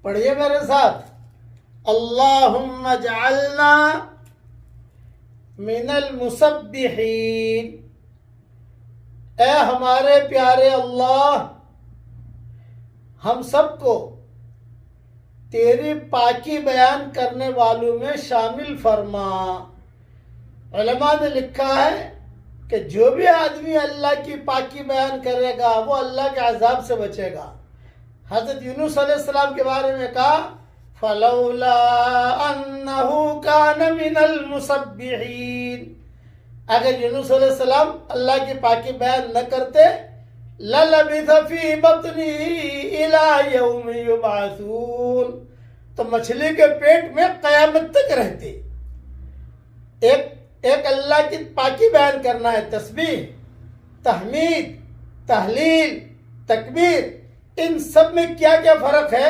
پڑھیے میرے ساتھ، اللہم اجعلنا من المسبحین، اے ہمارے پیارے اللہ ہم سب کو تیری پاکی بیان کرنے والوں میں شامل فرما۔ علماء نے لکھا ہے کہ جو بھی آدمی اللہ کی پاکی بیان کرے گا وہ اللہ کے عذاب سے بچے گا۔ حضرت یونس علیہ السلام کے بارے میں کہا فَلَوْلَا أَنَّهُ كَانَ مِنَ الْمُسَبِّحِينَ، اگر یونس علیہ السلام اللہ کی پاکی بیان نہ کرتے لَلَبِثَ فِي بَطْنِهِ إِلَى يَوْمِ يُبْعَثُونَ، تو مچھلی کے پیٹ میں قیامت تک رہتے۔ ایک اللہ کی پاکی بیان کرنا ہے، تسبیح، تحمید، تحلیل، تکبیر، ان سب میں کیا کیا فرق ہے؟